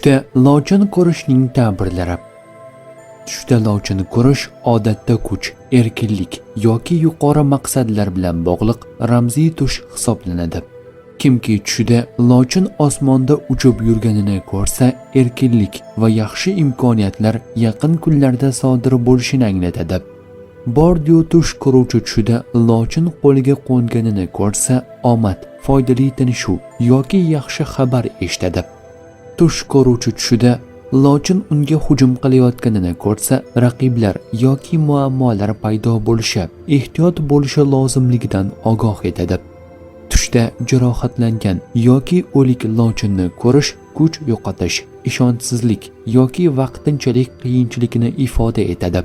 Tushda lochin ko'rishning ta'birlari. Tushda lochin ko'rish odatda kuch, erkinlik yoki yuqori maqsadlar bilan bog'liq ramziy tush hisoblanadi. Kimki tushida lochin osmonda uchib yurganini ko'rsa, erkinlik va yaxshi imkoniyatlar yaqin kunlarda sodir bo'lishini anglatadi. Bordiyu tush ko'ruvchi tushida lochin qo'liga qo'nganini ko'rsa, omad, foydali tinishuv yoki yaxshi xabar eshitadi. Tush ko'ruvchi tushida lochin unga hujum qilayotganini ko'rsa, raqiblar yoki muammolar paydo bo'lishi, ehtiyot bo'lishi lozimligidan ogoh etadi. Tushda jarohatlangan yoki o'lik lochinni ko'rish kuch yo'qotish, ishonchsizlik yoki vaqtinchalik qiyinchilikni ifoda etadi.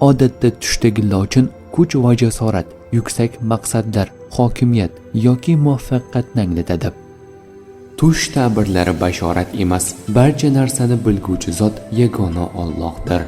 Odatda tushdagi lochin kuch va jasorat, yuksak maqsadlar, hokimiyat yoki muvaffaqiyatni anglatadi. Tush ta'birlari bashorat emas, barcha narsani bilguvchi zot yagona Allohdir.